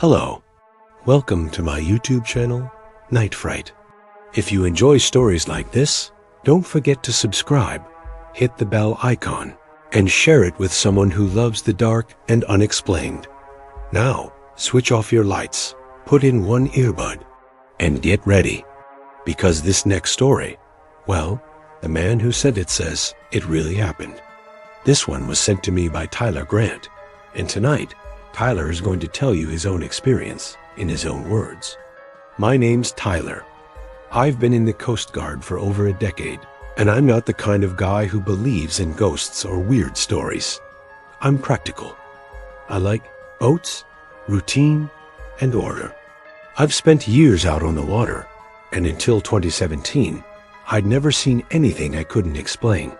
Hello, welcome to my YouTube channel, Night Fright. If you enjoy stories like this, don't forget to subscribe, hit the bell icon, and share it with someone who loves the dark and unexplained. Now, switch off your lights, put in one earbud, and get ready. Because this next story, well, the man who sent it says it really happened. This one was sent to me by Tyler Grant, and tonight, Tyler is going to tell you his own experience in his own words. My name's Tyler. I've been in the Coast Guard for over a decade, and I'm not the kind of guy who believes in ghosts or weird stories. I'm practical. I like boats, routine, and order. I've spent years out on the water, and until 2017, I'd never seen anything I couldn't explain.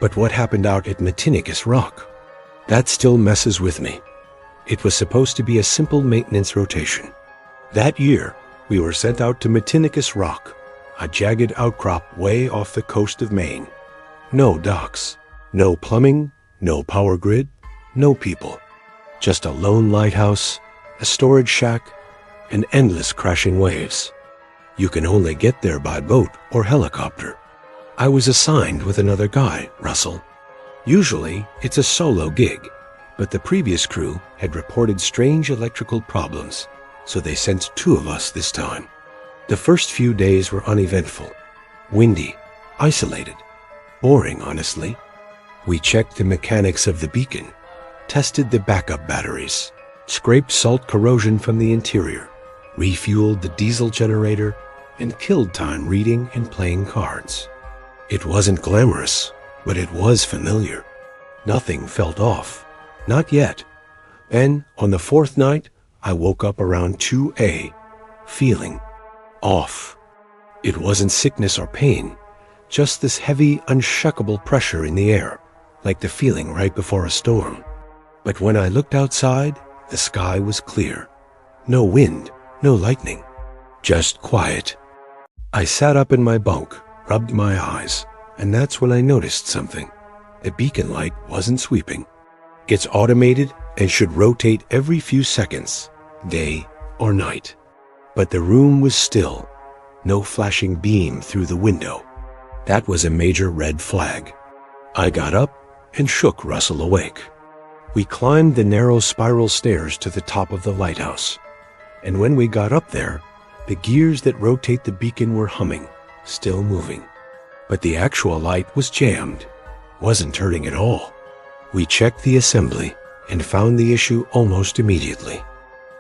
But what happened out at Matinicus Rock? That still messes with me. It was supposed to be a simple maintenance rotation. That year, we were sent out to Matinicus Rock, a jagged outcrop way off the coast of Maine. No docks, no plumbing, no power grid, no people. Just a lone lighthouse, a storage shack, and endless crashing waves. You can only get there by boat or helicopter. I was assigned with another guy, Russell. Usually, it's a solo gig, but the previous crew had reported strange electrical problems, so they sent two of us this time. The first few days were uneventful, windy, isolated, boring, honestly. We checked the mechanics of the beacon, tested the backup batteries, scraped salt corrosion from the interior, refueled the diesel generator, and killed time reading and playing cards. It wasn't glamorous, but it was familiar. Nothing felt off, not yet. Then, on the fourth night, I woke up around 2 a.m, feeling off. It wasn't sickness or pain, just this heavy, unshakable pressure in the air, like the feeling right before a storm. But when I looked outside, the sky was clear. No wind, no lightning, just quiet. I sat up in my bunk, rubbed my eyes, and that's when I noticed something. The beacon light wasn't sweeping. It's automated and should rotate every few seconds, day or night. But the room was still, no flashing beam through the window. That was a major red flag. I got up and shook Russell awake. We climbed the narrow spiral stairs to the top of the lighthouse, and when we got up there, the gears that rotate the beacon were humming, still moving. But the actual light was jammed, wasn't turning at all. We checked the assembly and found the issue almost immediately.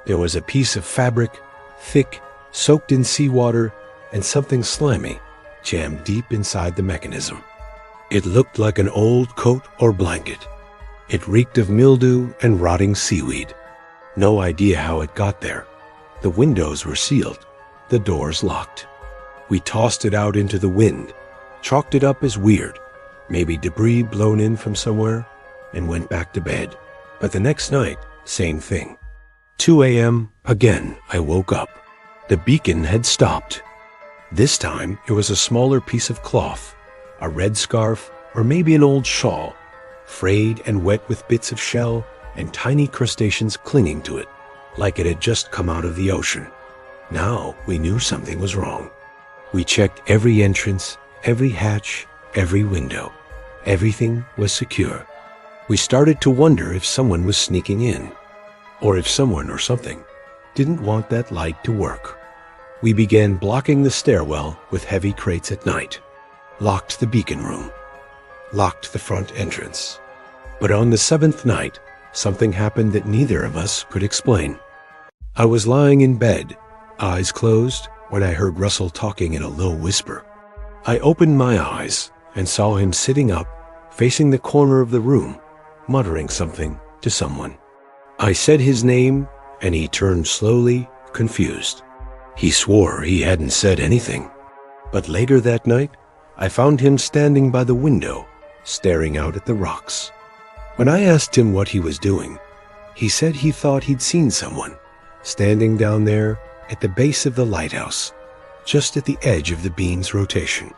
There was a piece of fabric, thick, soaked in seawater, and something slimy jammed deep inside the mechanism. It looked like an old coat or blanket. It reeked of mildew and rotting seaweed. No idea how it got there. The windows were sealed, the doors locked. We tossed it out into the wind, chalked it up as weird, maybe debris blown in from somewhere, and went back to bed. But the next night, same thing. 2 a.m, again, I woke up. The beacon had stopped. This time, it was a smaller piece of cloth, a red scarf, or maybe an old shawl, frayed and wet with bits of shell and tiny crustaceans clinging to it, like it had just come out of the ocean. Now we knew something was wrong. We checked every entrance, every hatch, every window. Everything was secure. We started to wonder if someone was sneaking in, or if someone or something didn't want that light to work. We began blocking the stairwell with heavy crates at night, locked the beacon room, locked the front entrance. But on the seventh night, something happened that neither of us could explain. I was lying in bed, eyes closed, when I heard Russell talking in a low whisper. I opened my eyes and saw him sitting up, facing the corner of the room, muttering something to someone. I said his name, and he turned slowly, confused. He swore he hadn't said anything. But later that night, I found him standing by the window, staring out at the rocks. When I asked him what he was doing, he said he thought he'd seen someone, standing down there at the base of the lighthouse, just at the edge of the beam's rotation,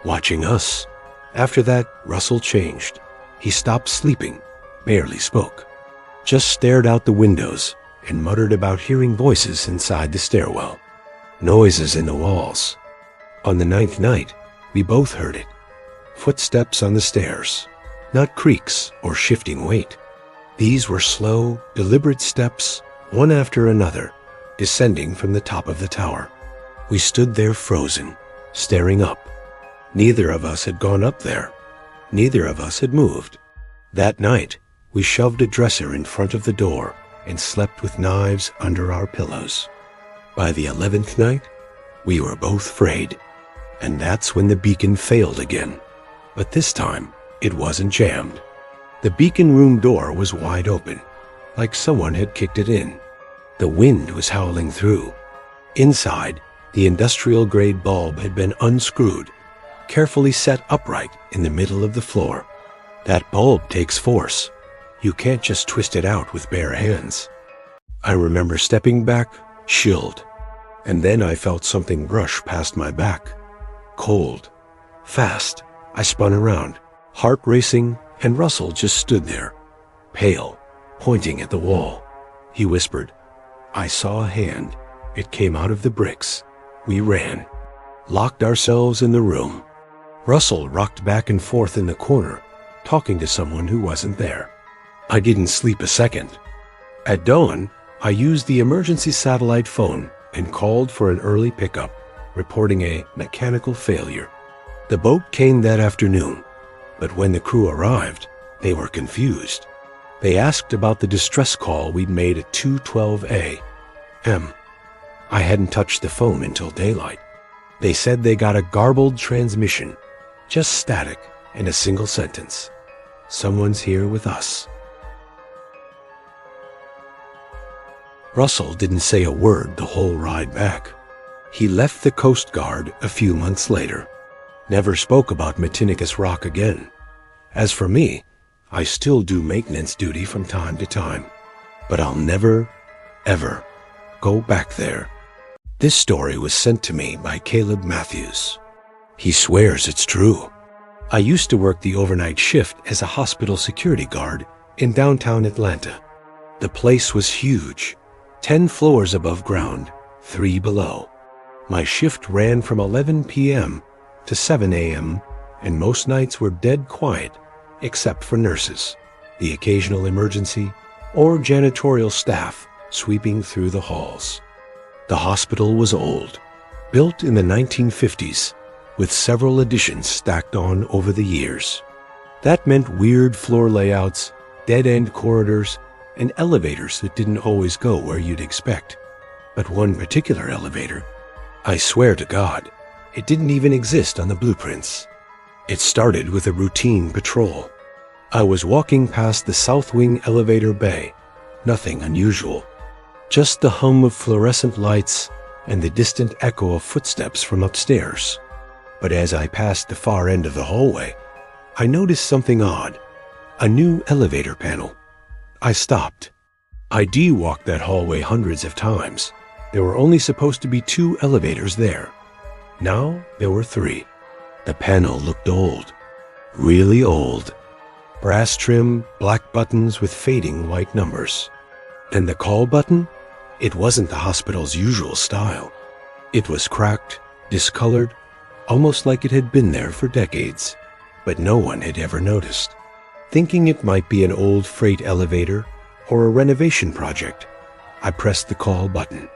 watching us. After that, Russell changed. He stopped sleeping, barely spoke, just stared out the windows and muttered about hearing voices inside the stairwell, noises in the walls. On the 9th night, we both heard it. Footsteps on the stairs, not creaks or shifting weight. These were slow, deliberate steps, one after another, descending from the top of the tower. We stood there frozen, staring up. Neither of us had gone up there. Neither of us had moved. That night, we shoved a dresser in front of the door and slept with knives under our pillows. By the 11th night, we were both frayed, and that's when the beacon failed again. But this time, it wasn't jammed. The beacon room door was wide open, like someone had kicked it in. The wind was howling through. Inside, the industrial-grade bulb had been unscrewed, carefully set upright in the middle of the floor. That bulb takes force. You can't just twist it out with bare hands. I remember stepping back, chilled, and then I felt something brush past my back. Cold. Fast. I spun around, heart racing, and Russell just stood there, pale, pointing at the wall. He whispered, "I saw a hand. It came out of the bricks." We ran, locked ourselves in the room. Russell rocked back and forth in the corner, talking to someone who wasn't there. I didn't sleep a second. At dawn, I used the emergency satellite phone and called for an early pickup, reporting a mechanical failure. The boat came that afternoon, but when the crew arrived, they were confused. They asked about the distress call we'd made at 2:12 a.m. I hadn't touched the phone until daylight. They said they got a garbled transmission, just static and a single sentence. "Someone's here with us." Russell didn't say a word the whole ride back. He left the Coast Guard a few months later. Never spoke about Matinicus Rock again. As for me, I still do maintenance duty from time to time, but I'll never, ever go back there. This story was sent to me by Caleb Matthews. He swears it's true. I used to work the overnight shift as a hospital security guard in downtown Atlanta. The place was huge, 10 floors above ground, 3 below. My shift ran from 11 p.m. to 7 a.m., and most nights were dead quiet, except for nurses, the occasional emergency, or janitorial staff sweeping through the halls. The hospital was old, built in the 1950s, with several additions stacked on over the years. That meant weird floor layouts, dead-end corridors, and elevators that didn't always go where you'd expect. But one particular elevator, I swear to God, it didn't even exist on the blueprints. It started with a routine patrol. I was walking past the South Wing elevator bay, nothing unusual, just the hum of fluorescent lights and the distant echo of footsteps from upstairs. But as I passed the far end of the hallway, I noticed something odd, a new elevator panel. I stopped. I walked that hallway hundreds of times. There were only supposed to be 2 elevators there. Now there were 3. The panel looked old, really old. Brass trim, black buttons with fading white numbers. And the call button? It wasn't the hospital's usual style. It was cracked, discolored, almost like it had been there for decades, but no one had ever noticed. Thinking it might be an old freight elevator or a renovation project, I pressed the call button.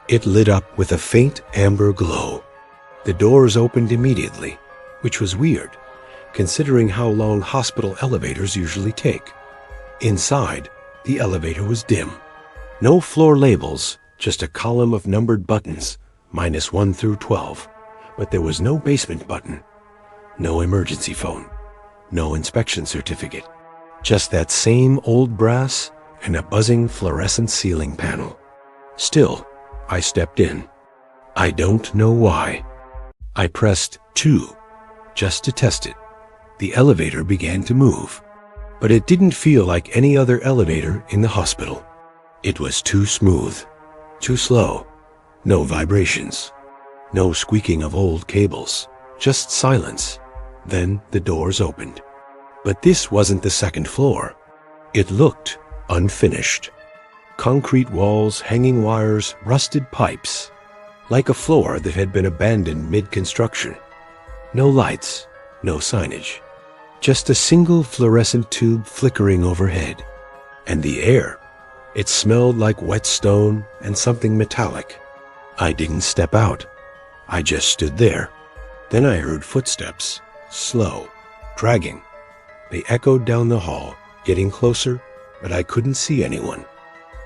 It lit up with a faint amber glow. The doors opened immediately, which was weird, considering how long hospital elevators usually take. Inside, the elevator was dim. No floor labels, just a column of numbered buttons, -1 through 12. But there was no basement button, no emergency phone, no inspection certificate. Just that same old brass and a buzzing fluorescent ceiling panel. Still, I stepped in. I don't know why. I pressed 2, just to test it. The elevator began to move, but it didn't feel like any other elevator in the hospital. It was too smooth, too slow, no vibrations, no squeaking of old cables, just silence. Then the doors opened. But this wasn't the second floor. It looked unfinished. Concrete walls, hanging wires, rusted pipes. Like a floor that had been abandoned mid-construction. No lights, no signage. Just a single fluorescent tube flickering overhead. And the air, it smelled like wet stone and something metallic. I didn't step out. I just stood there. Then I heard footsteps, slow, dragging. They echoed down the hall, getting closer, but I couldn't see anyone.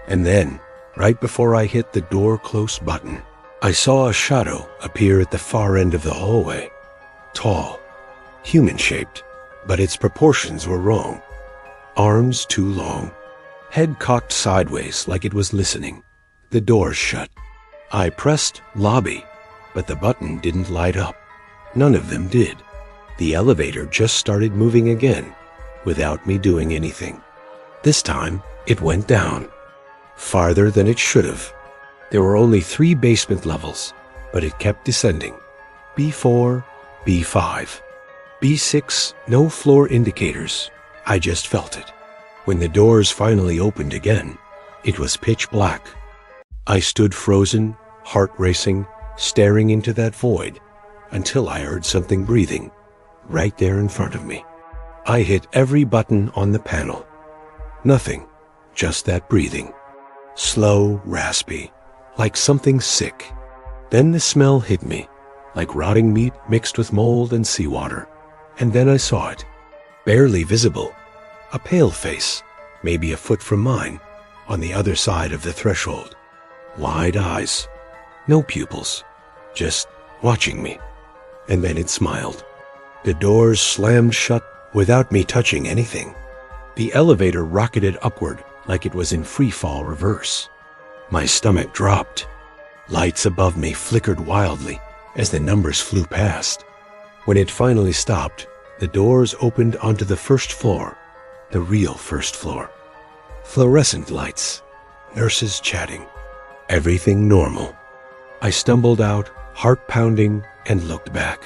And then, right before I hit the door close button, I saw a shadow appear at the far end of the hallway. Tall, human-shaped, but its proportions were wrong. Arms too long, head cocked sideways like it was listening. The doors shut. I pressed lobby, but the button didn't light up. None of them did. The elevator just started moving again, without me doing anything. This time, it went down. Farther than it should have. There were only 3 basement levels, but it kept descending. B4, B5. B6, no floor indicators. I just felt it. When the doors finally opened again, it was pitch black. I stood frozen, heart racing, staring into that void, until I heard something breathing, right there in front of me. I hit every button on the panel. Nothing, just that breathing. Slow, raspy, like something sick. Then the smell hit me, like rotting meat mixed with mold and seawater. And then I saw it, barely visible, a pale face, maybe a foot from mine, on the other side of the threshold. Wide eyes, no pupils, just watching me. And then it smiled. The doors slammed shut without me touching anything. The elevator rocketed upward like it was in free-fall reverse. My stomach dropped. Lights above me flickered wildly as the numbers flew past. When it finally stopped, the doors opened onto the first floor, the real first floor. Fluorescent lights, nurses chatting, everything normal. I stumbled out, heart pounding, and looked back.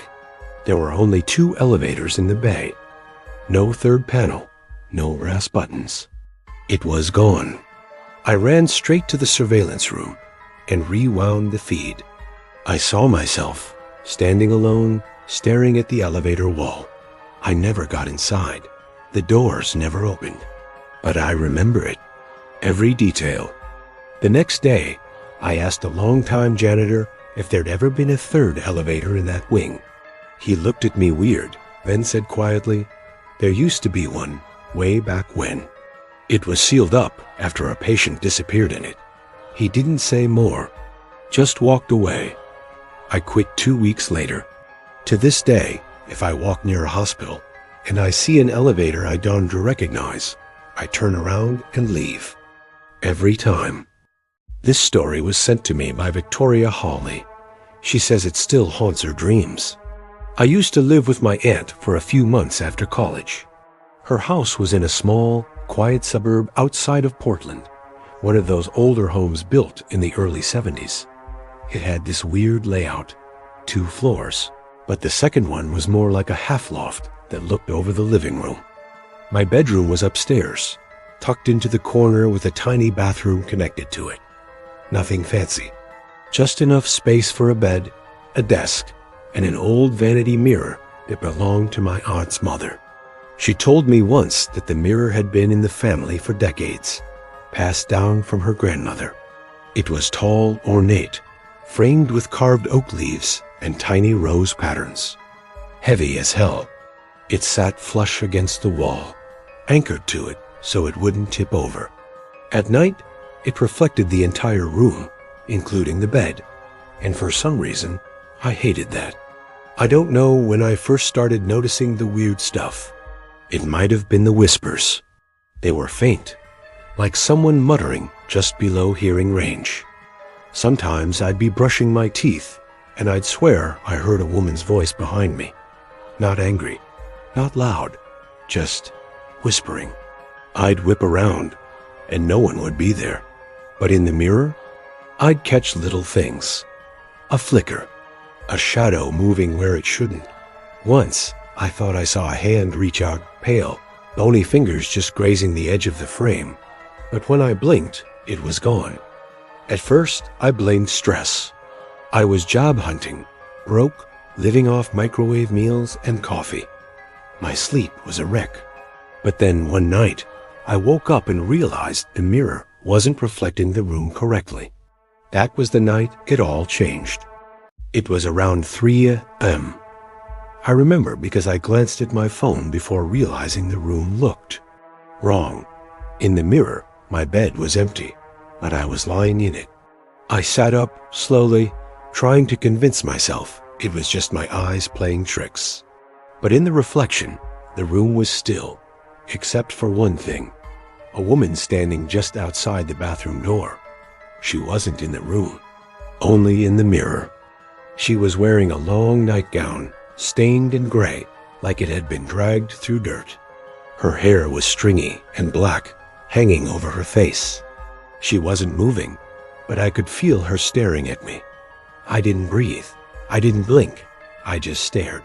There were only 2 elevators in the bay. No third panel, no brass buttons. It was gone. I ran straight to the surveillance room and rewound the feed. I saw myself, standing alone, staring at the elevator wall. I never got inside. The doors never opened. But I remember it. Every detail. The next day, I asked a longtime janitor if there'd ever been a third elevator in that wing. He looked at me weird, then said quietly, "There used to be one, way back when. It was sealed up after a patient disappeared in it." He didn't say more, just walked away. I quit 2 weeks later. To this day, if I walk near a hospital and I see an elevator I don't recognize, I turn around and leave. Every time. This story was sent to me by Victoria Hawley. She says it still haunts her dreams. I used to live with my aunt for a few months after college. Her house was in a small, quiet suburb outside of Portland, one of those older homes built in the early 70s. It had this weird layout, 2 floors, but the second one was more like a half-loft that looked over the living room. My bedroom was upstairs, tucked into the corner with a tiny bathroom connected to it. Nothing fancy, just enough space for a bed, a desk, and an old vanity mirror that belonged to my aunt's mother. She told me once that the mirror had been in the family for decades, passed down from her grandmother. It was tall, ornate, framed with carved oak leaves and tiny rose patterns. Heavy as hell, it sat flush against the wall, anchored to it so it wouldn't tip over. At night, it reflected the entire room, including the bed, and for some reason, I hated that. I don't know when I first started noticing the weird stuff. It might have been the whispers. They were faint, like someone muttering just below hearing range. Sometimes I'd be brushing my teeth, and I'd swear I heard a woman's voice behind me. Not angry, not loud, just whispering. I'd whip around, and no one would be there. But in the mirror, I'd catch little things. A flicker, a shadow moving where it shouldn't. Once, I thought I saw a hand reach out, pale, bony fingers just grazing the edge of the frame. But when I blinked, It was gone. At first, I blamed stress. I was job hunting, broke, living off microwave meals and coffee. My sleep was a wreck. But then one night, I woke up and realized the mirror wasn't reflecting the room correctly. That was the night it all changed. It was around 3 a.m. I remember because I glanced at my phone before realizing the room looked wrong. In the mirror, my bed was empty, but I was lying in it. I sat up slowly, trying to convince myself it was just my eyes playing tricks. But in the reflection, the room was still, except for one thing. A woman standing just outside the bathroom door. She wasn't in the room, only in the mirror. She was wearing a long nightgown, stained and gray, like it had been dragged through dirt. Her hair was stringy and black, hanging over her face. She wasn't moving, but I could feel her staring at me. I didn't breathe. I didn't blink. I just stared.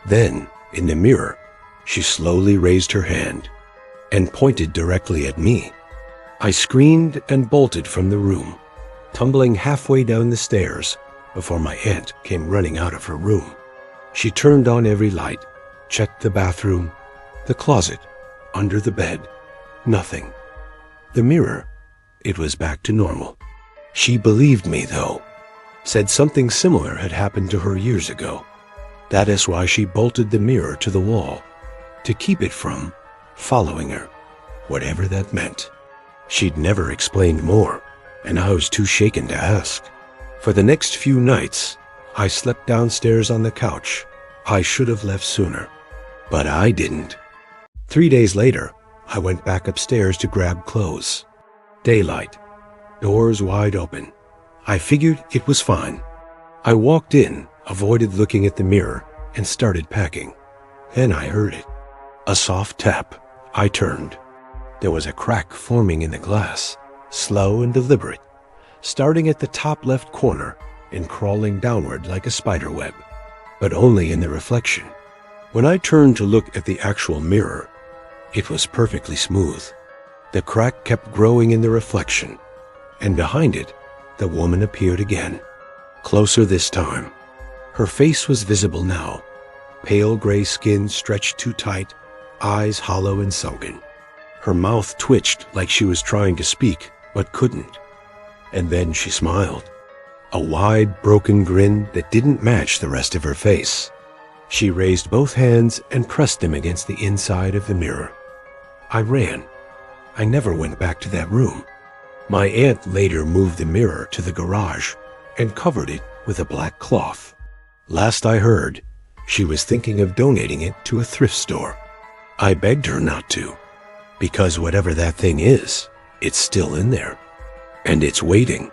Then, in the mirror, she slowly raised her hand and pointed directly at me. I screamed and bolted from the room, tumbling halfway down the stairs before my aunt came running out of her room. She turned on every light, checked the bathroom, the closet, under the bed. Nothing. The mirror, it was back to normal. She believed me, though. Said something similar had happened to her years ago. That is why she bolted the mirror to the wall, to keep it from following her, whatever that meant. She'd never explained more, and I was too shaken to ask. For the next few nights, I slept downstairs on the couch. I should have left sooner, but I didn't. 3 days later, I went back upstairs to grab clothes. Daylight, doors wide open. I figured it was fine. I walked in, avoided looking at the mirror, and started packing. Then I heard it. A soft tap. I turned. There was a crack forming in the glass, slow and deliberate, starting at the top left corner and crawling downward like a spider web, but only in the reflection. When I turned to look at the actual mirror, it was perfectly smooth. The crack kept growing in the reflection, and behind it, the woman appeared again, closer this time. Her face was visible now, pale gray skin stretched too tight, eyes hollow and sunken. Her mouth twitched like she was trying to speak, but couldn't. And then she smiled, a wide, broken grin that didn't match the rest of her face. She raised both hands and pressed them against the inside of the mirror. I ran. I never went back to that room. My aunt later moved the mirror to the garage and covered it with a black cloth. Last I heard, she was thinking of donating it to a thrift store. I begged her not to, because whatever that thing is, it's still in there, and it's waiting.